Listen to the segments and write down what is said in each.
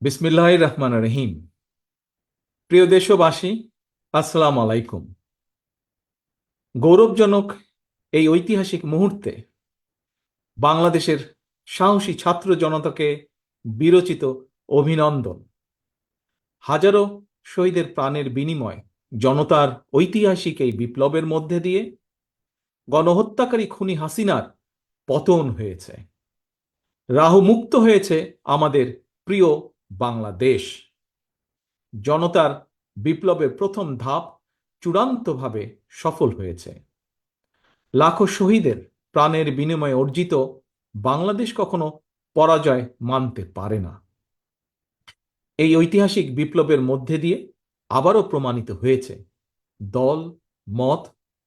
বিসমিল্লাহির রহমানির রহিম। প্রিয় দেশবাসী, আসসালামু আলাইকুম। গৌরবজনক এই ঐতিহাসিক মুহূর্তে বাংলাদেশের সাহসী ছাত্র জনতাকে বিরচিত অভিনন্দন। হাজারো শহীদের প্রাণের বিনিময় জনতার ঐতিহাসিক এই বিপ্লবের মধ্যে দিয়ে গণহত্যাকারী খুনি হাসিনার পতন হয়েছে, রাহু মুক্ত হয়েছে আমাদের প্রিয় বাংলাদেশ। জনতার বিপ্লবের প্রথম ধাপ চূড়ান্তভাবে সফল হয়েছে। লাখো শহীদের প্রাণের বিনিময়ে অর্জিত বাংলাদেশ কখনো পরাজয় মানতে পারে না। এই ঐতিহাসিক বিপ্লবের মধ্যে দিয়ে আবারও প্রমাণিত হয়েছে, দল মত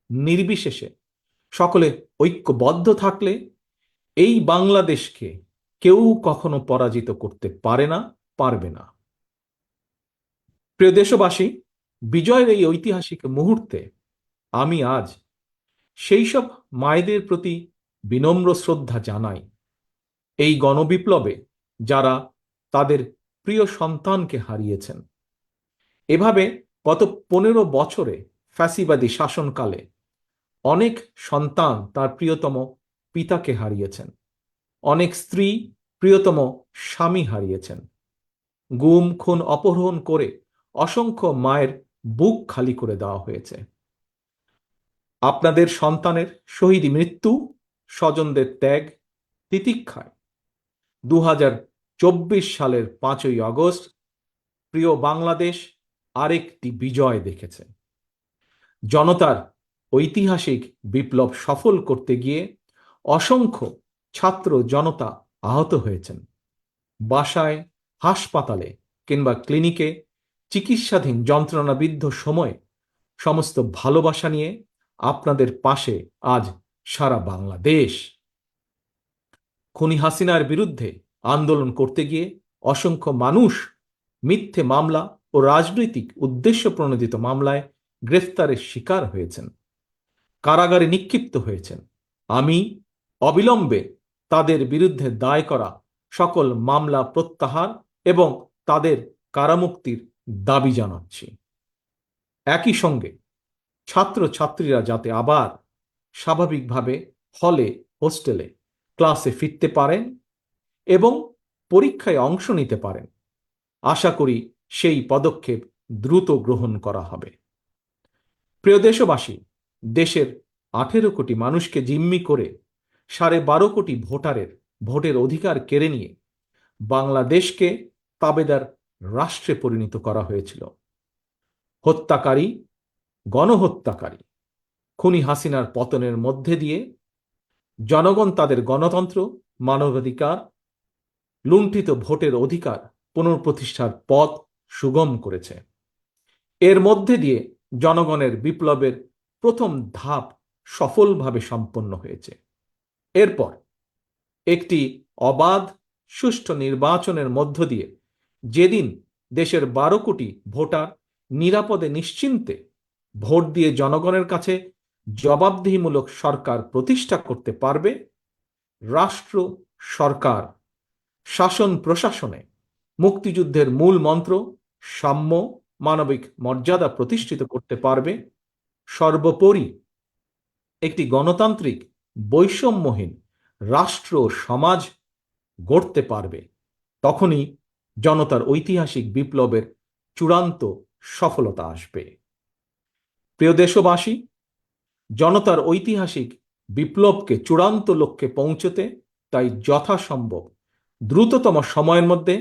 নির্বিশেষে সকলে ঐক্যবদ্ধ থাকলে এই বাংলাদেশকে কেউ কখনো পরাজিত করতে পারে না, পারবে না। প্রিয় দেশবাসী, বিজয়ের এই ঐতিহাসিক মুহূর্তে আমি আজ সেই সব মায়েদের প্রতি বিনম্র শ্রদ্ধা জানাই, এই গণবিপ্লবে যারা তাদের প্রিয় সন্তানকে হারিয়েছেন। এভাবে গত 15 বছরে ফ্যাসিবাদী শাসনকালে অনেক সন্তান তার প্রিয়তম পিতাকে হারিয়েছেন, অনেক স্ত্রী প্রিয়তম স্বামী হারিয়েছেন। গুম খুন অপহরণ করে অসংখ্য মায়ের বুক খালি করে দেওয়া হয়েছে। আপনাদের সন্তানের শহীদ মৃত্যু, স্বজনদের ত্যাগ, তিতিক্ষায় 2024 সালের 5ই আগস্ট প্রিয় বাংলাদেশ আরেকটি বিজয় দেখেছে। জনতার ঐতিহাসিক বিপ্লব সফল করতে গিয়ে অসংখ্য ছাত্র জনতা আহত হয়েছেন। বাসায়, হাসপাতালে কিংবা ক্লিনিকে চিকিৎসাধীন যন্ত্রণাবিদ্ধ সময়ে সমস্ত ভালোবাসা নিয়ে আপনাদের পাশে আজ সারা বাংলাদেশ। খুনি হাসিনার বিরুদ্ধে আন্দোলন করতে গিয়ে অসংখ্য মানুষ মিথ্যে মামলা ও রাজনৈতিক উদ্দেশ্য প্রণোদিত মামলায় গ্রেফতারের শিকার হয়েছেন, কারাগারে নিক্ষিপ্ত হয়েছেন। আমি অবিলম্বে তাদের বিরুদ্ধে দায় করা সকল মামলা প্রত্যাহার এবং তাদের কারামুক্তির দাবি জানাচ্ছি। একই সঙ্গে ছাত্র ছাত্রীরা যাতে আবার স্বাভাবিকভাবে হলে, হোস্টেলে, ক্লাসে ফিরতে পারেন এবং পরীক্ষায় অংশ নিতে পারেন, আশা করি সেই পদক্ষেপ দ্রুত গ্রহণ করা হবে। প্রিয় দেশবাসী, দেশের 18 কোটি মানুষকে জিম্মি করে 12.5 কোটি ভোটারের ভোটের অধিকার কেড়ে নিয়ে বাংলাদেশকে তাবেদার রাষ্ট্রে পরিণত করা হয়েছিল। হত্যাকারী, গণহত্যাকারী খুনি হাসিনার পতনের মধ্যে দিয়ে জনগণ তাদের গণতন্ত্র, মানবাধিকার, লুণ্ঠিত ভোটের অধিকার পুনঃপ্রতিষ্ঠার পথ সুগম করেছে। এর মধ্যে দিয়ে জনগণের বিপ্লবের প্রথম ধাপ সফলভাবে সম্পন্ন হয়েছে। এরপর একটি অবাধ সুষ্ঠু নির্বাচনের মধ্য দিয়ে যেদিন দেশের 12 কোটি ভোটার নিরাপদে নিশ্চিন্তে ভোট দিয়ে জনগণের কাছে জবাবদিহিমূলক সরকার প্রতিষ্ঠা করতে পারবে, রাষ্ট্র, সরকার, শাসন প্রশাসনে মুক্তিযুদ্ধের মূল মন্ত্র সাম্য, মানবিক মর্যাদা প্রতিষ্ঠিত করতে পারবে, সর্বোপরি একটি গণতান্ত্রিক বৈষম্যহীন রাষ্ট্র সমাজ গড়তে পারবে, তখনই জনতার ঐতিহাসিক বিপ্লবের চূড়ান্ত সফলতা আসবে। প্রিয় দেশবাসী, জনতার ঐতিহাসিক বিপ্লবকে চূড়ান্ত লক্ষ্যে পৌঁছতে তাই যথাসম্ভব দ্রুততম সময়ের মধ্যে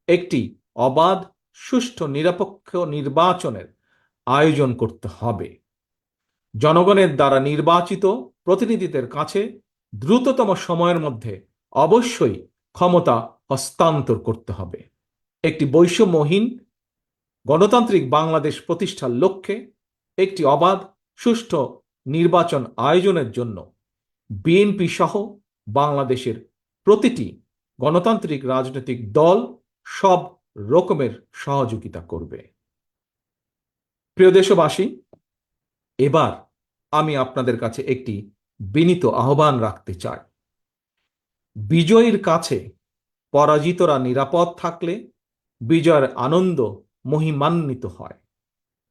একটি অবাধ, সুষ্ঠু, নিরপেক্ষ নির্বাচনের আয়োজন করতে হবে। জনগণের দ্বারা নির্বাচিত প্রতিনিধিদের কাছে দ্রুততম সময়ের মধ্যে অবশ্যই ক্ষমতা হস্তান্তর করতে হবে। একটি বৈষম্যহীন গণতান্ত্রিক বাংলাদেশ প্রতিষ্ঠার লক্ষ্যে একটি অবাধ, সুষ্ঠু নির্বাচন আয়োজনের জন্য বিএনপি সহ বাংলাদেশের প্রতিটি গণতান্ত্রিক রাজনৈতিক দল সব রকমের সহযোগিতা করবে। প্রিয় দেশবাসী, এবার আমি আপনাদের কাছে একটি বিনীত আহ্বান রাখতে চাই। বিজয়ীর কাছে পরাজিতরা নিরাপদ থাকলে বিজয়ের আনন্দ মহিমান্বিত হয়।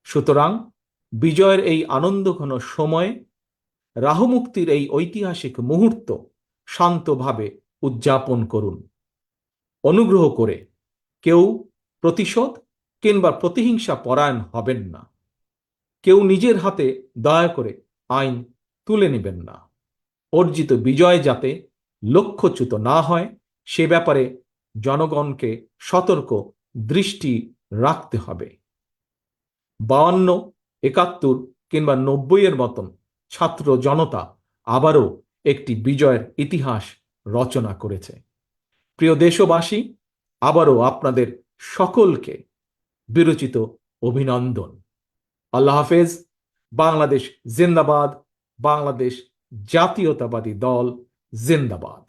সুতরাং বিজয়ের এই আনন্দঘন সময়ে রাহুমুক্তির এই ঐতিহাসিক মুহূর্ত শান্তভাবে উদযাপন করুন। অনুগ্রহ করে কেউ প্রতিশোধ কিংবা প্রতিহিংসা পরায়ণ হবেন না। কেউ নিজের হাতে দয়া করে আইন তুলে নেবেন না। অর্জিত বিজয় যাতে লক্ষ্যচ্যুত না হয় সে ব্যাপারে জনগণকে সতর্ক দৃষ্টি রাখতে হবে। 52, 71 কিংবা 90 মতন ছাত্র জনতা আবারও একটি বিজয়ের ইতিহাস রচনা করেছে। প্রিয় দেশবাসী, আবারও আপনাদের সকলকে বিরচিত অভিনন্দন। আল্লাহ হাফেজ। বাংলাদেশ জিন্দাবাদ। বাংলাদেশ জাতীয়তাবাদী দল জিন্দাবাদ।